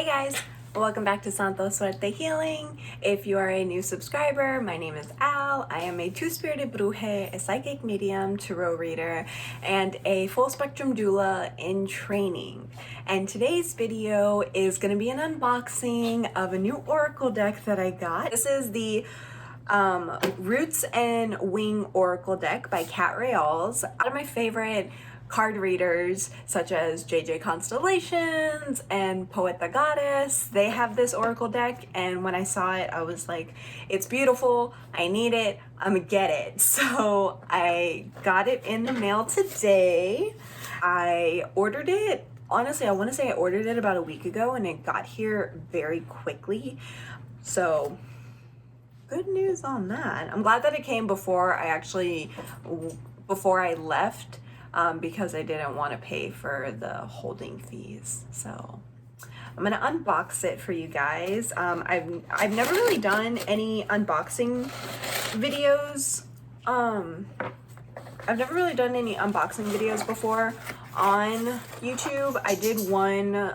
Hey guys, welcome back to Santos Suerte Healing. If you are a new subscriber, my name is Al. I am a two-spirited bruje, a psychic medium, tarot reader, and a full spectrum doula in training. And today's video is going to be an unboxing of a new oracle deck that I got. This is the Roots and Wing Oracle deck by katryalls. One of my favorite card readers such as JJ Constellations and Poet the Goddess, they have this oracle deck, and when I saw it I was like, it's beautiful, I need it, I'm gonna get it. So I got it in the mail today. I ordered it, honestly I want to say I ordered it about a week ago and it got here very quickly, so good news on that. I'm glad that it came before I left, because I didn't want to pay for the holding fees. So I'm gonna unbox it for you guys. I've never really done any unboxing videos. I've never really done any unboxing videos before on YouTube. I did one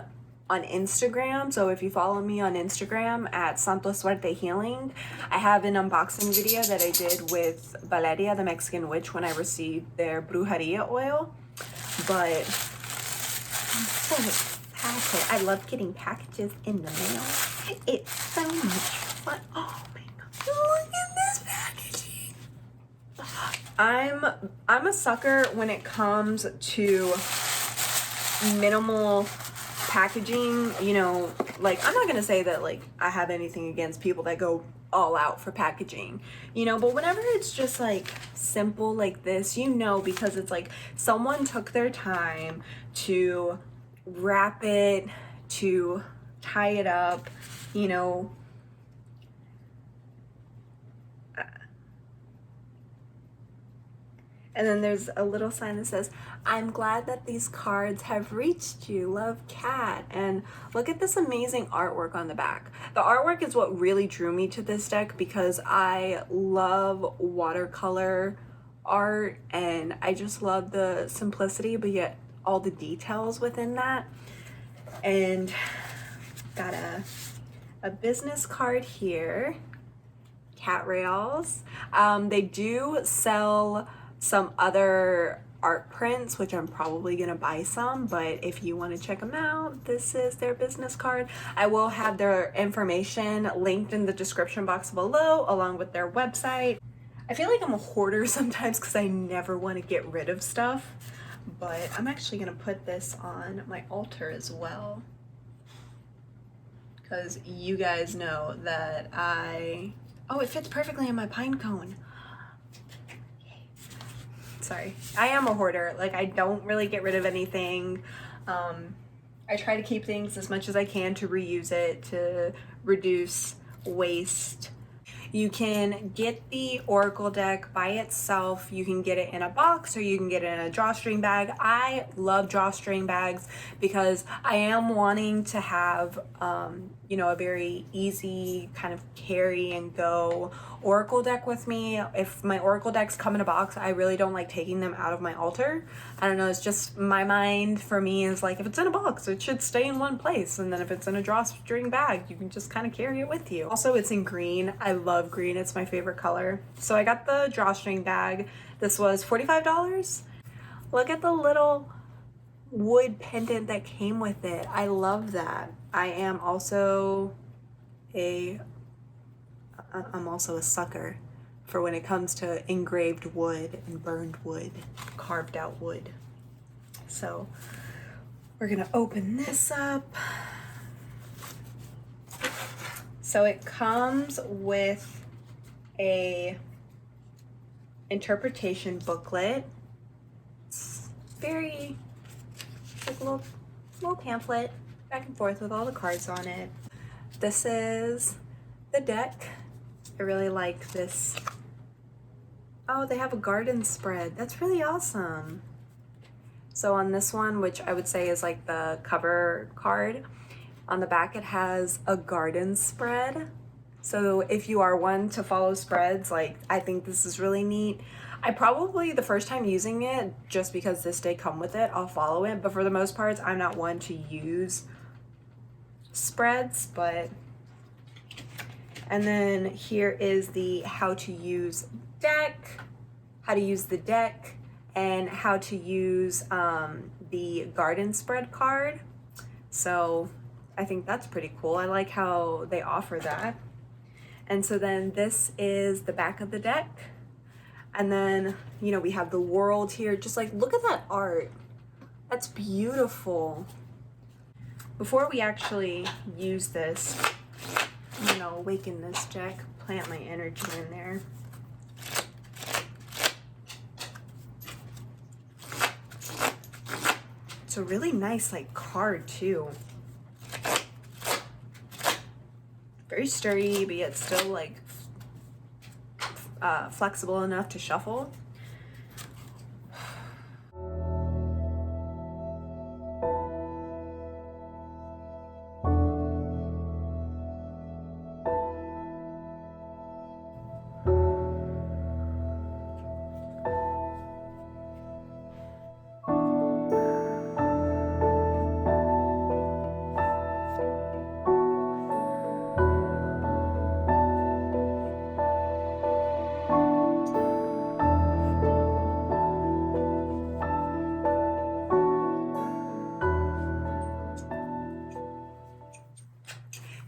on Instagram, so if you follow me on Instagram at Santos Suerte Healing, I have an unboxing video that I did with Valeria, the Mexican witch, when I received their brujeria oil. But I'm so excited. I love getting packages in the mail. It's so much fun. Oh my god, look at this packaging. I'm a sucker when it comes to minimal packaging, you know, like I'm not gonna say that like I have anything against people that go all out for packaging, you know, but whenever it's just like simple like this, you know, because it's like someone took their time to wrap it, to tie it up, you know. And then there's a little sign that says, I'm glad that these cards have reached you. Love, Kat. And look at this amazing artwork on the back. The artwork is what really drew me to this deck because I love watercolor art and I just love the simplicity, but yet all the details within that. And got a business card here, katryalls. They do sell some other art prints, which I'm probably gonna buy some, but if you want to check them out, this is their business card. I will have their information linked in the description box below, along with their website. I feel like I'm a hoarder sometimes because I never want to get rid of stuff, but I'm actually gonna put this on my altar as well, because you guys know that oh, it fits perfectly in my pine cone. Sorry, I am a hoarder. Like, I don't really get rid of anything. I try to keep things as much as I can to reuse it, to reduce waste. You can get the oracle deck by itself. You can get it in a box or you can get it in a drawstring bag. I love drawstring bags because I am wanting to have, you know, a very easy kind of carry and go oracle deck with me. If my oracle decks come in a box, I really don't like taking them out of my altar. I don't know, it's just my mind for me is like, if it's in a box, it should stay in one place. And then if it's in a drawstring bag, you can just kind of carry it with you. Also, it's in green. I love green. It's my favorite color. So I got the drawstring bag. This was $45. Look at the little wood pendant that came with it. I love that. I'm also a sucker for when it comes to engraved wood and burned wood, carved out wood. So we're gonna open this up. So it comes with a interpretation booklet. It's very like a little pamphlet back and forth with all the cards on it. This is the deck. I really like this. Oh, they have a garden spread. That's really awesome. So on this one, which I would say is like the cover card, on the back it has a garden spread. So if you are one to follow spreads, like, I think this is really neat. I probably, the first time using it, just because this did come with it, I'll follow it. But for the most part, I'm not one to use spreads, but, and then here is the how to use deck, how to use the deck, and how to use the garden spread card. So I think that's pretty cool. I like how they offer that. And so then this is the back of the deck. And then, you know, we have the world here. Just like, look at that art. That's beautiful. Before we actually use this, I'm gonna awaken this deck, plant my energy in there. It's a really nice like card too. Very sturdy, but yet still like flexible enough to shuffle.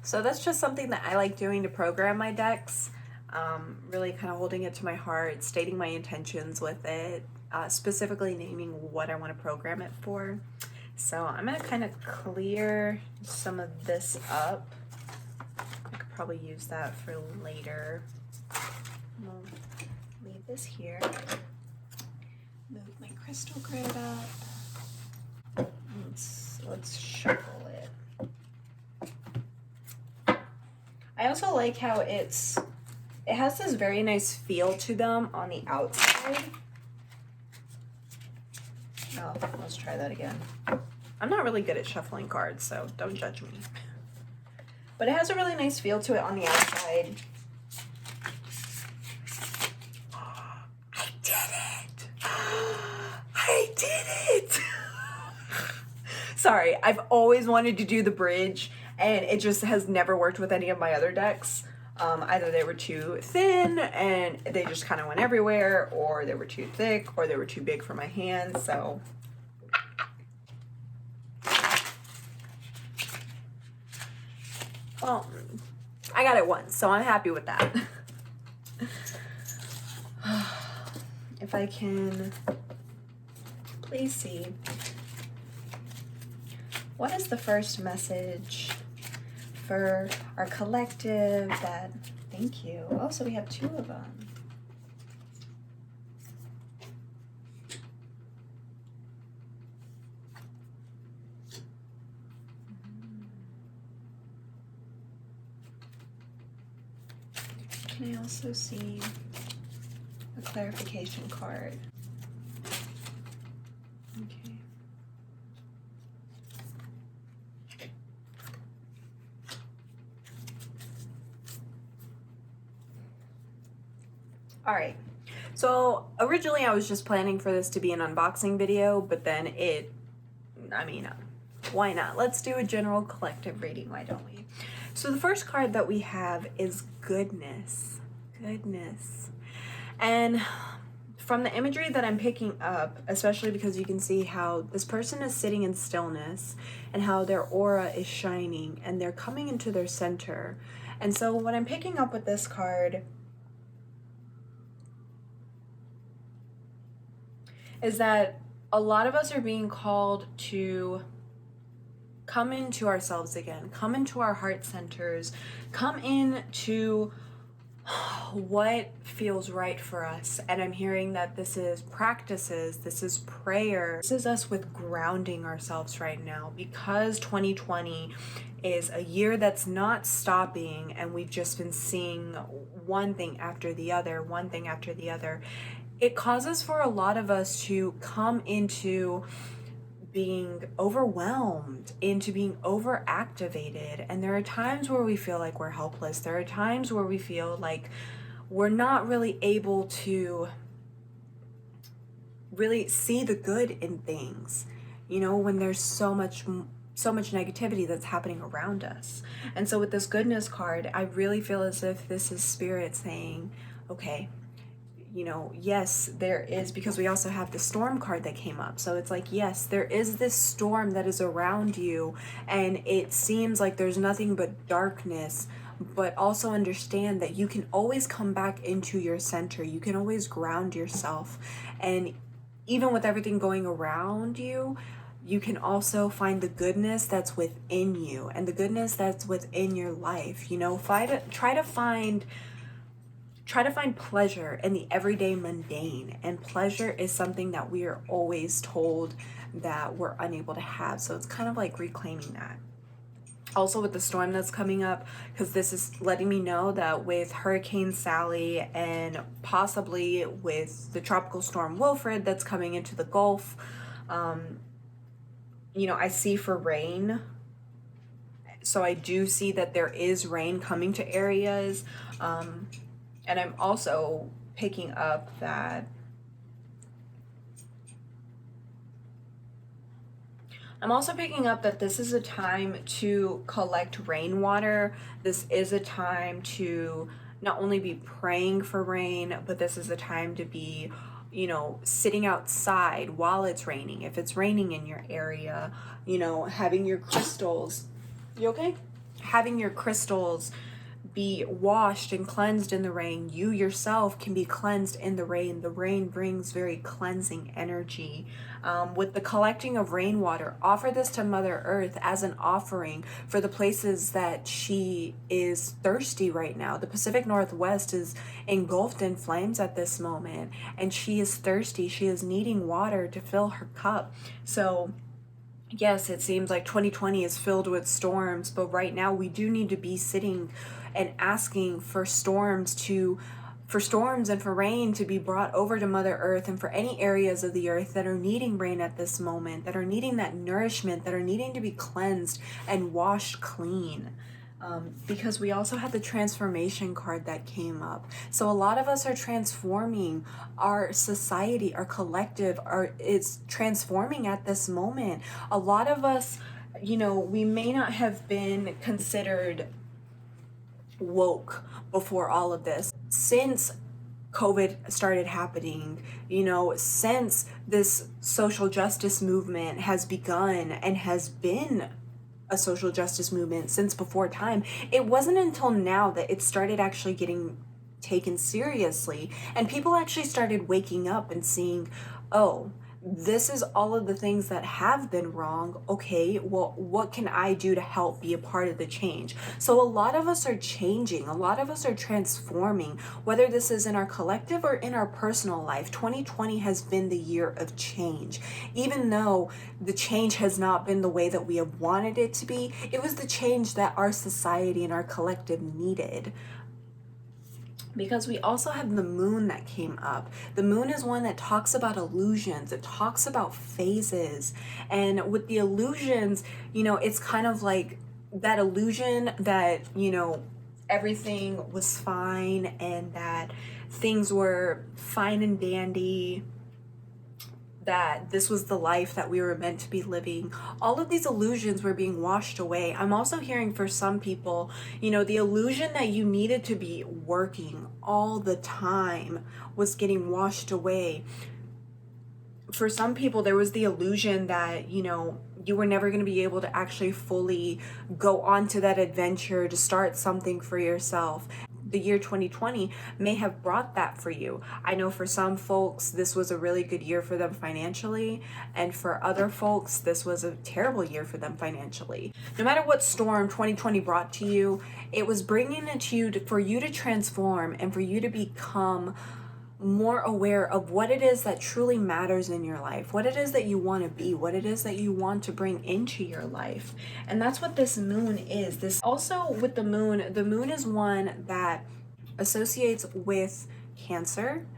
So that's just something that I like doing to program my decks. Really kind of holding it to my heart, stating my intentions with it, specifically naming what I want to program it for. So I'm going to kind of clear some of this up. I could probably use that for later. I'll leave this here. Move my crystal grid up. Let's shuffle it. I also like how it has this very nice feel to them on the outside. Oh, let's try that again. I'm not really good at shuffling cards, so don't judge me. But it has a really nice feel to it on the outside. I did it! I did it! Sorry, I've always wanted to do the bridge, and it just has never worked with any of my other decks. Either they were too thin and they just kind of went everywhere, or they were too thick, or they were too big for my hands, so. Well, I got it once, so I'm happy with that. If I can please see. What is the first message for our collective that, thank you. Oh, so we have two of them. Can I also see a clarification card? Okay. All right, so originally I was just planning for this to be an unboxing video, but then why not? Let's do a general collective reading, why don't we? So the first card that we have is goodness. Goodness. And from the imagery that I'm picking up, especially because you can see how this person is sitting in stillness and how their aura is shining and they're coming into their center. And so what I'm picking up with this card is that a lot of us are being called to come into ourselves again, come into our heart centers, come into what feels right for us. And I'm hearing that this is practices, this is prayer, this is us with grounding ourselves right now, because 2020 is a year that's not stopping and we've just been seeing one thing after the other, one thing after the other. It causes for a lot of us to come into being overwhelmed, into being overactivated. And there are times where we feel like we're helpless. There are times where we feel like we're not really able to really see the good in things. You know, when there's so so much negativity that's happening around us. And so with this goodness card, I really feel as if this is spirit saying, okay, you know, yes, there is, because we also have the storm card that came up. So it's like, yes, there is this storm that is around you, and it seems like there's nothing but darkness, but also understand that you can always come back into your center. You can always ground yourself. And even with everything going around you, you can also find the goodness that's within you and the goodness that's within your life. You know, try to find pleasure in the everyday mundane, and pleasure is something that we are always told that we're unable to have. So it's kind of like reclaiming that. Also with the storm that's coming up, because this is letting me know that with Hurricane Sally and possibly with the tropical storm Wilfred that's coming into the Gulf, you know, I see for rain. So I do see that there is rain coming to areas. And I'm also picking up that this is a time to collect rainwater. This is a time to not only be praying for rain, but this is a time to be, you know, sitting outside while it's raining. If it's raining in your area, you know, having your crystals. You okay? Having your crystals be washed and cleansed in the rain. You yourself can be cleansed in the rain. The rain brings very cleansing energy. With the collecting of rainwater, offer this to Mother Earth as an offering for the places that she is thirsty right now. The Pacific Northwest is engulfed in flames at this moment, and she is thirsty. She is needing water to fill her cup. So yes, it seems like 2020 is filled with storms, but right now we do need to be sitting and asking for storms and for rain to be brought over to Mother Earth, and for any areas of the earth that are needing rain at this moment, that are needing that nourishment, that are needing to be cleansed and washed clean. Because we also had the transformation card that came up. So a lot of us are transforming. Our society, our collective is transforming at this moment. A lot of us, you know, we may not have been considered woke before all of this. Since COVID started happening, you know, since this social justice movement has begun and has been a social justice movement since before time, it wasn't until now that it started actually getting taken seriously, and people actually started waking up and seeing, oh, this is all of the things that have been wrong. Okay, well, what can I do to help be a part of the change? So a lot of us are changing. A lot of us are transforming, whether this is in our collective or in our personal life. 2020 has been the year of change. Even though the change has not been the way that we have wanted it to be, it was the change that our society and our collective needed. Because we also have the moon that came up. The moon is one that talks about illusions. It talks about phases. And with the illusions, you know, it's kind of like that illusion that, you know, everything was fine and that things were fine and dandy, that this was the life that we were meant to be living. All of these illusions were being washed away. I'm also hearing for some people, you know, the illusion that you needed to be working all the time was getting washed away. For some people, there was the illusion that, you know, you were never going to be able to actually fully go on to that adventure to start something for yourself. The year 2020 may have brought that for you. I know for some folks, this was a really good year for them financially, and for other folks, this was a terrible year for them financially. No matter what storm 2020 brought to you, it was bringing it to you for you to transform and for you to become more aware of what it is that truly matters in your life, what it is that you want to be, what it is that you want to bring into your life. And that's what this moon is. This also with the moon is one that associates with Cancer.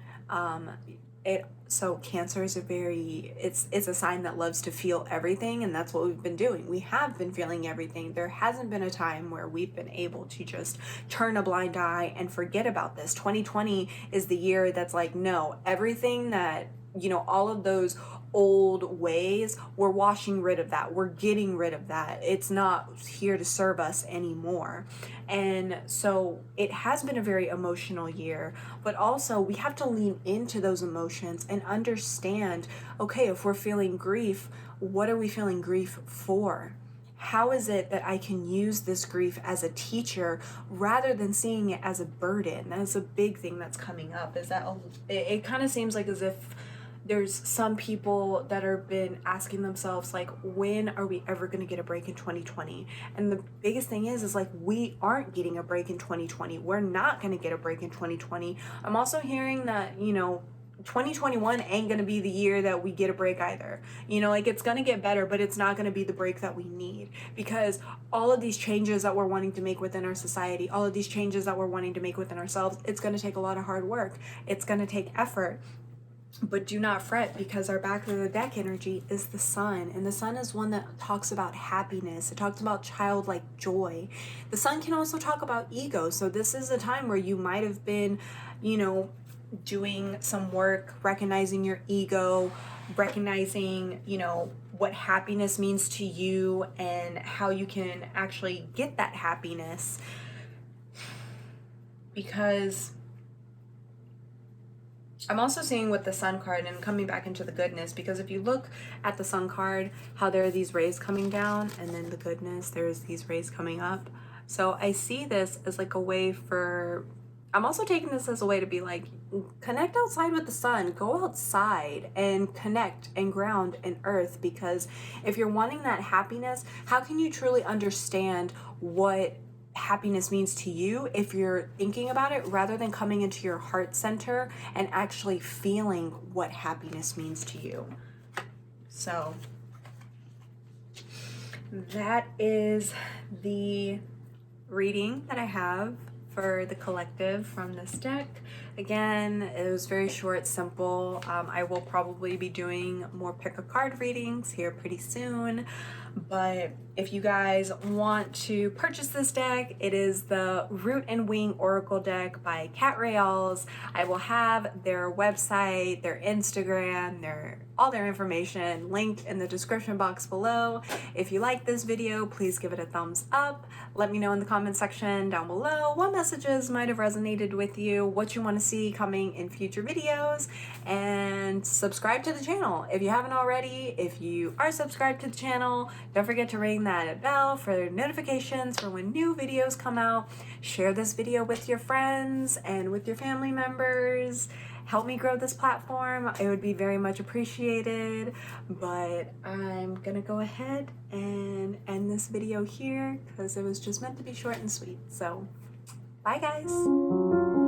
So Cancer is it's a sign that loves to feel everything, and that's what we've been doing. We have been feeling everything. There hasn't been a time where we've been able to just turn a blind eye and forget about this. 2020 is the year that's like, no, everything that, you know, all of those old ways, we're washing rid of that. We're getting rid of that. It's not here to serve us anymore. And so it has been a very emotional year, but also we have to lean into those emotions and understand, okay, if we're feeling grief, what are we feeling grief for? How is it that I can use this grief as a teacher rather than seeing it as a burden? That's a big thing that's coming up, is that it kind of seems like as if there's some people that have been asking themselves, like, when are we ever going to get a break in 2020? And the biggest thing is like, we aren't getting a break in 2020. We're not going to get a break in 2020. I'm also hearing that, 2021 ain't going to be the year that we get a break either. Like, it's going to get better, but it's not going to be the break that we need, because all of these changes that we're wanting to make within our society, all of these changes that we're wanting to make within ourselves, it's going to take a lot of hard work. It's going to take effort. But do not fret, because our back of the deck energy is the sun. And the sun is one that talks about happiness. It talks about childlike joy. The sun can also talk about ego. So this is a time where you might have been, doing some work, recognizing your ego, recognizing, what happiness means to you and how you can actually get that happiness. Because I'm also seeing with the sun card, and coming back into the goodness, because if you look at the sun card, how there are these rays coming down, and then the goodness, there's these rays coming up. So I see this as like a way for, I'm also taking this as a way to be like, connect outside with the sun, go outside and connect and ground and earth. Because if you're wanting that happiness, how can you truly understand what happiness means to you if you're thinking about it rather than coming into your heart center and actually feeling what happiness means to you? So that is the reading that I have for the collective from this deck. Again, it was very short, simple. I will probably be doing more pick a card readings here pretty soon. But if you guys want to purchase this deck, it is the Root and Wing Oracle deck by katryalls. I will have their website, their Instagram, all their information linked in the description box below. If you like this video, please give it a thumbs up. Let me know in the comment section down below what messages might have resonated with you, what you want to see coming in future videos, and subscribe to the channel if you haven't already. If you are subscribed to the channel, don't forget to ring that bell for notifications for when new videos come out. Share this video with your friends and with your family members. Help me grow this platform. It would be very much appreciated. But I'm gonna go ahead and end this video here because it was just meant to be short and sweet. So bye guys.